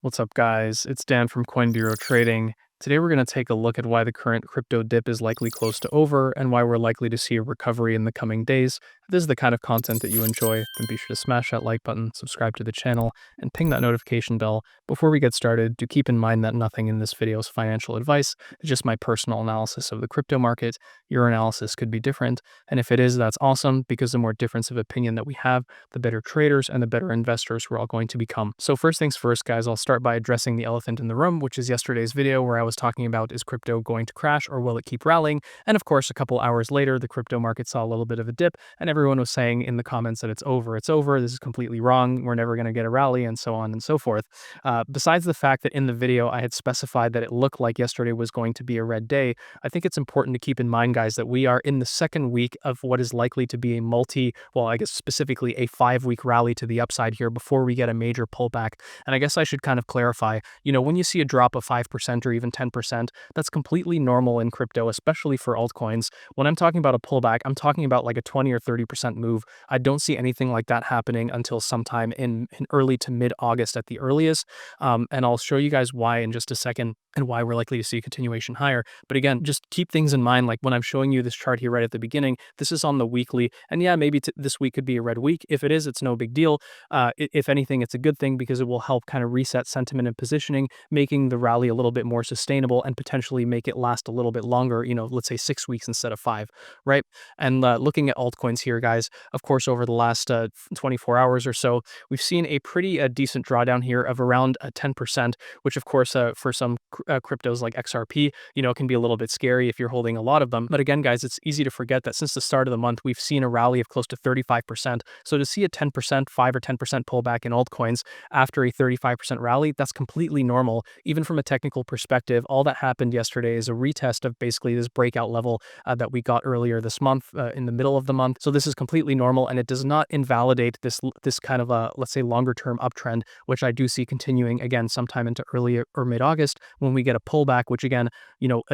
What's up, guys? It's Dan from Coin Trading. Today, we're going to take a look at why the current crypto dip is likely close to over and why we're likely to see a recovery in the coming days. If this is the kind of content that you enjoy, then be sure to smash that like button, subscribe to the channel, and ping that notification bell. Before we get started, do keep in mind that nothing in this video is financial advice. It's just my personal analysis of the crypto market. Your analysis could be different, and if it is, that's awesome, because the more difference of opinion that we have, the better traders and the better investors we're all going to become. So first things first, guys, I'll start by addressing the elephant in the room, which is yesterday's video where I was talking about, is crypto going to crash or will it keep rallying? And of course, a couple hours later, the crypto market saw a little bit of a dip, and everyone was saying in the comments that it's over, this is completely wrong, we're never going to get a rally, and so on and so forth. Besides the fact that in the video I had specified that it looked like yesterday was going to be a red day, I think it's important to keep in mind, guys, that we are in the second week of what is likely to be I guess specifically a 5-week rally to the upside here before we get a major pullback. And I guess I should kind of clarify, when you see a drop of 5% or even 10%, that's completely normal in crypto, especially for altcoins. When I'm talking about a pullback, I'm talking about like a 20 or 30% move. I don't see anything like that happening until sometime in early to mid-August at the earliest. And I'll show you guys why in just a second and why we're likely to see a continuation higher. But again, just keep things in mind, like when I'm showing you this chart here right at the beginning, this is on the weekly. And yeah, maybe this week could be a red week. If it is, it's no big deal. If anything, it's a good thing because it will help kind of reset sentiment and positioning, making the rally a little bit more sustainable and potentially make it last a little bit longer, let's say 6 weeks instead of 5, right? And looking at altcoins here, guys, of course, over the last 24 hours or so, we've seen a pretty decent drawdown here of around 10%, which of course, for some cryptos like XRP, can be a little bit scary if you're holding a lot of them. But again, guys, it's easy to forget that since the start of the month, we've seen a rally of close to 35%. So to see a 10%, 5 or 10% pullback in altcoins after a 35% rally, that's completely normal. Even from a technical perspective, all that happened yesterday is a retest of basically this breakout level that we got earlier this month, in the middle of the month. So this is completely normal, and it does not invalidate this kind of a, let's say, longer term uptrend, which I do see continuing again sometime into early or mid-August when we get a pullback, which again,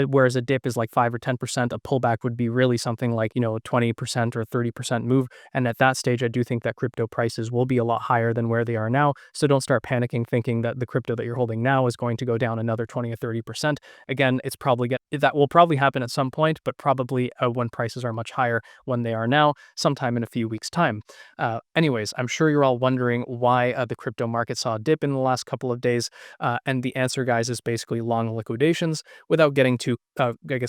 whereas a dip is like 5 or 10%, a pullback would be really something like, 20% or 30% move. And at that stage, I do think that crypto prices will be a lot higher than where they are now. So don't start panicking thinking that the crypto that you're holding now is going to go down another 20 or 30%. Again, that will probably happen at some point, but probably when prices are much higher when they are now, sometime in a few weeks' time. Anyways, I'm sure you're all wondering why the crypto market saw a dip in the last couple of days. And the answer, guys, is basically long liquidations. Without getting too,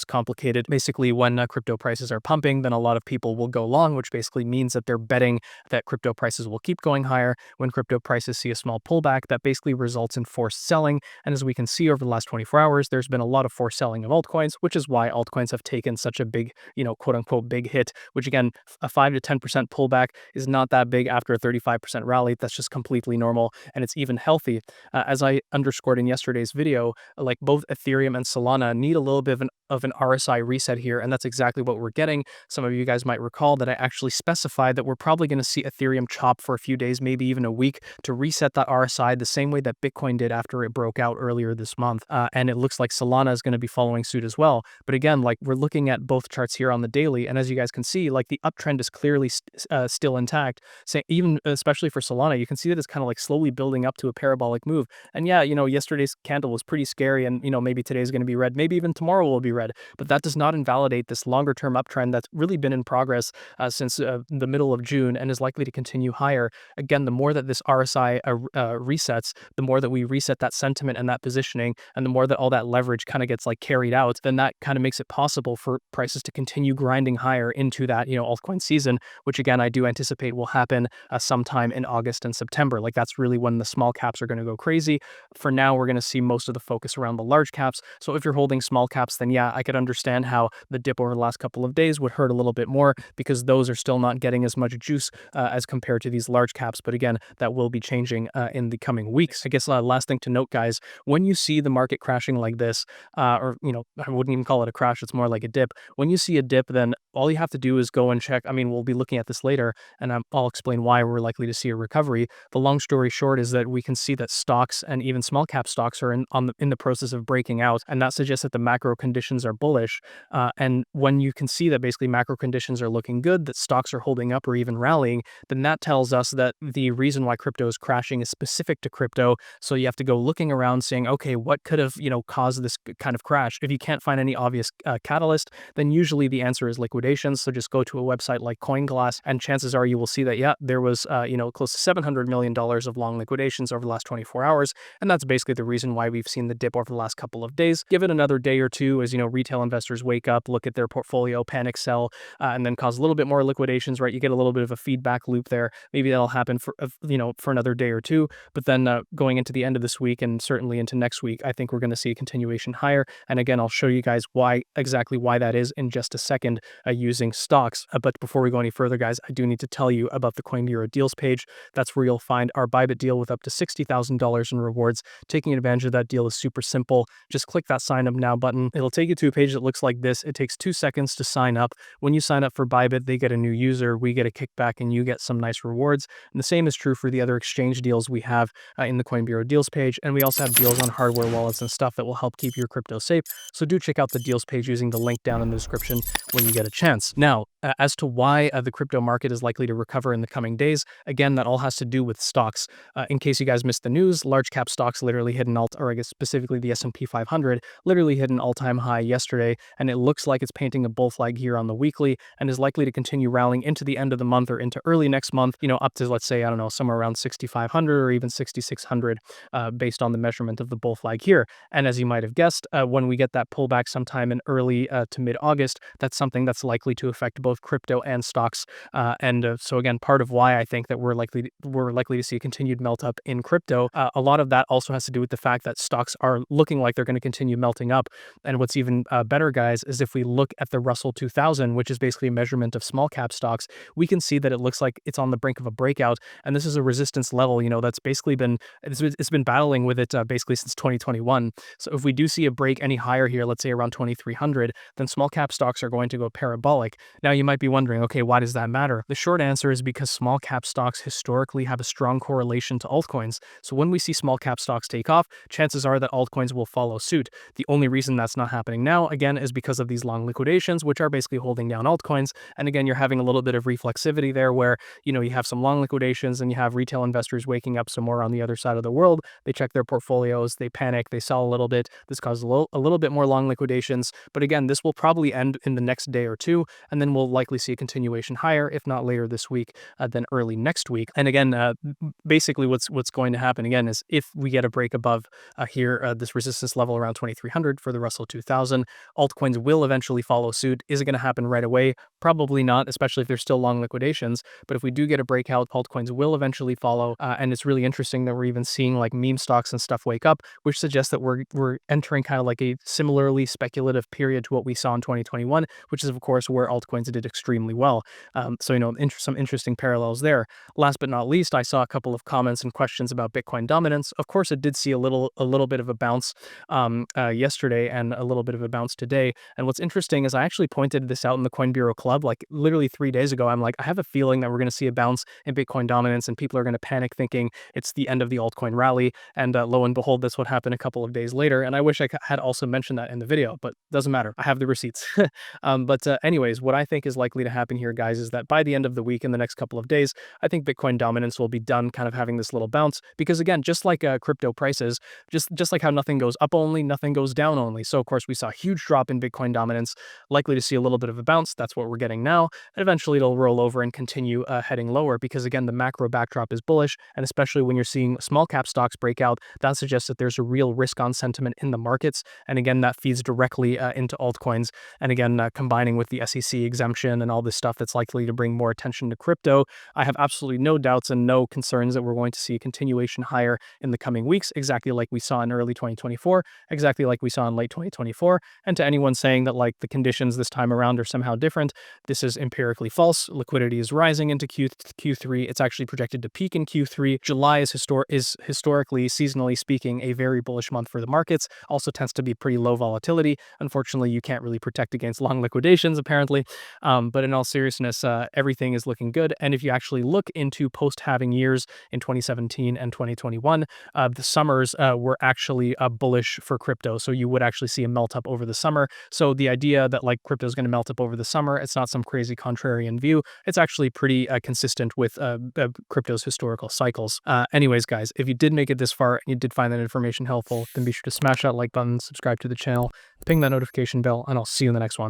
complicated, basically when crypto prices are pumping, then a lot of people will go long, which basically means that they're betting that crypto prices will keep going higher. When crypto prices see a small pullback, that basically results in forced selling. And as we can see over the last 24 hours, there's been a lot of forced selling of altcoins, which is why altcoins have taken such a big, quote unquote, big hit, which again, a 5 to 10% pullback is not that big after a 35% rally. That's just completely normal, and it's even healthy. As I underscored in yesterday's video, like both Ethereum and Solana need a little bit of an RSI reset here, and that's exactly what we're getting. Some of you guys might recall that I actually specified that we're probably going to see Ethereum chop for a few days, maybe even a week, to reset that RSI the same way that Bitcoin did after it broke out earlier this month. And it looks like Solana is going to be following suit as well. But again, like we're looking at both charts here on the daily, and as you guys can see, like the uptrend is clearly still intact. So even especially for Solana, you can see that it's kind of like slowly building up to a parabolic move. And yeah, yesterday's candle was pretty scary, and maybe today's going to be red, maybe even tomorrow will be red, but that does not invalidate this longer term uptrend that's really been in progress since the middle of June and is likely to continue higher. Again, the more that this RSI resets, the more that we reset that sentiment and that positioning, and the more that all that leverage kind of gets like carried out, then that kind of makes it possible for prices to continue grinding higher into that, altcoin season, which again, I do anticipate will happen sometime in August and September. Like that's really when the small caps are going to go crazy. For now, we're going to see most of the focus around the large caps. So if you're holding small caps, then yeah, I could understand how the dip over the last couple of days would hurt a little bit more because those are still not getting as much juice as compared to these large caps. But again, that will be changing in the coming weeks. I guess last thing to note, guys, when you see the market crashing like this, or I wouldn't even call it a crash, it's more like a dip. When you see a dip, then all you have to do is go and check. I mean, we'll be looking at this later, and I'll explain why we're likely to see a recovery. The long story short is that we can see that stocks and even small cap stocks are in the process of breaking out, and that suggests that the macro conditions are bullish. And when you can see that basically macro conditions are looking good, that stocks are holding up or even rallying, then that tells us that the reason why crypto is crashing is specific to crypto. So you have to go looking around saying, okay, what could have, caused this kind of crash? If you can't find any obvious catalyst, then usually the answer is liquidations. So just go to a website like CoinGlass, and chances are you will see that, yeah, there was, close to $700 million of long liquidations over the last 24 hours. And that's basically the reason why we've seen the dip over the last couple of days. Give it another day or two as, retail investors wake up, look at their portfolio, panic sell, and then cause a little bit more liquidations, right? You get a little bit of a feedback loop there. Maybe that'll happen for another day or two. But then going into the end of this week and certainly into next week, I think we're going to see a continuation higher. And again, I'll show you guys exactly why that is in just a second using stocks. But before we go any further, guys, I do need to tell you about the Coin Bureau deals page. That's where you'll find our Bybit deal with up to $60,000 in rewards. Taking advantage of that deal is super simple. Just click that sign up now button. It'll take you to a page that looks like this. It takes 2 seconds to sign up. When you sign up for Bybit, they get a new user, we get a kickback, and you get some nice rewards. And the same is true for the other exchange deals we have in the Coin Bureau deals page. And we also have deals on hardware wallets and stuff that will help keep your crypto safe. So do check out the deals page using the link down in the description when you get a chance. Now, as to why the crypto market is likely to recover in the coming days, again, that all has to do with stocks. In case you guys missed the news, large cap stocks literally hit or I guess specifically the S&P 500, literally hit an all-time high yesterday, and it looks like it's painting a bull flag here on the weekly and is likely to continue rallying into the end of the month or into early next month, up to, let's say, I don't know, somewhere around 6,500 or even 6,600 based on the measurement of the bull flag here. And as you might have guessed, when we get that pullback sometime in early to mid-August, that's something that's likely to affect both crypto and stocks. So again, part of why I think that we're likely to see a continued melt up in crypto, a lot of that also has to do with the fact that stocks are looking like they're going to continue melting up. And what's even better, guys, is if we look at the Russell 2000, which is basically a measurement of small cap stocks, we can see that it looks like it's on the brink of a breakout. And this is a resistance level, that's basically it's been battling with it basically since 2021. So if we do see a break any higher here, let's say around 2,300, then small cap stocks are going to go parabolic. Now you might be wondering, okay, why does that matter? The short answer is because small cap stocks historically have a strong correlation to altcoins. So when we see small cap stocks take off, chances are that altcoins will follow suit. The only reason that's not happening now, again, is because of these long liquidations, which are basically holding down altcoins. And again, you're having a little bit of reflexivity there where, you have some long liquidations and you have retail investors waking up somewhere on the other side of the world. They check their portfolios, they panic, they sell a little bit. This causes a little bit more long liquidations. But again, this will probably end in the next day or two, and then we'll likely see a continuation higher, if not later this week, then early next week. And again, basically what's going to happen again is if we get a break above this resistance level around 2,300 for the Russell 2000, altcoins will eventually follow suit. Is it going to happen right away? Probably not, especially if there's still long liquidations. But if we do get a breakout, altcoins will eventually follow. And it's really interesting that we're even seeing like meme stocks and stuff wake up, which suggests that we're entering kind of like a similarly speculative period to what we saw in 2021, which is of course where altcoins did extremely well. Some interesting parallels there. Last but not least, I saw a couple of comments and questions about Bitcoin dominance. Of course, it did see a little bit of a bounce yesterday and a little bit of a bounce today. And what's interesting is I actually pointed this out in the Coin Bureau Club like literally 3 days ago. I'm like, I have a feeling that we're going to see a bounce in Bitcoin dominance and people are going to panic thinking it's the end of the altcoin rally. And lo and behold, that's what happened a couple of days later. And I wish I had also mentioned that in the video, but doesn't matter. I have the receipts. Anyways, what I think is likely to happen here, guys, is that by the end of the week, in the next couple of days, I think Bitcoin dominance will be done kind of having this little bounce. Because again, just like crypto prices, just like how nothing goes up only, nothing goes down only. So of course, we saw a huge drop in Bitcoin dominance, likely to see a little bit of a bounce. That's what we're getting now. And eventually it'll roll over and continue heading lower because again, the macro backdrop is bullish. And especially when you're seeing small cap stocks break out, that suggests that there's a real risk on sentiment in the markets. And again, that feeds directly into altcoins. And again, combining with the SEC exemption and all this stuff that's likely to bring more attention to crypto, I have absolutely no doubts and no concerns that we're going to see a continuation higher in the coming weeks, exactly like we saw in early 2024, exactly like we saw in late 2024. And to anyone saying that like the conditions this time around are somehow different, this is empirically false. Liquidity is rising into Q3. It's actually projected to peak in Q3. July is historically, seasonally speaking, a very bullish month for the markets. Also tends to be pretty low volatility. Unfortunately, you can't really protect against long liquidations, apparently. But in all seriousness, everything is looking good. And if you actually look into post-halving years in 2017 and 2021, the summers were actually bullish for crypto. So you would actually see a melt up over the summer. So the idea that like crypto is going to melt up over the summer, it's not some crazy contrarian view. It's actually pretty consistent with crypto's historical cycles. Anyways, guys, if you did make it this far and you did find that information helpful, then be sure to smash that like button, subscribe to the channel, ping that notification bell, and I'll see you in the next one.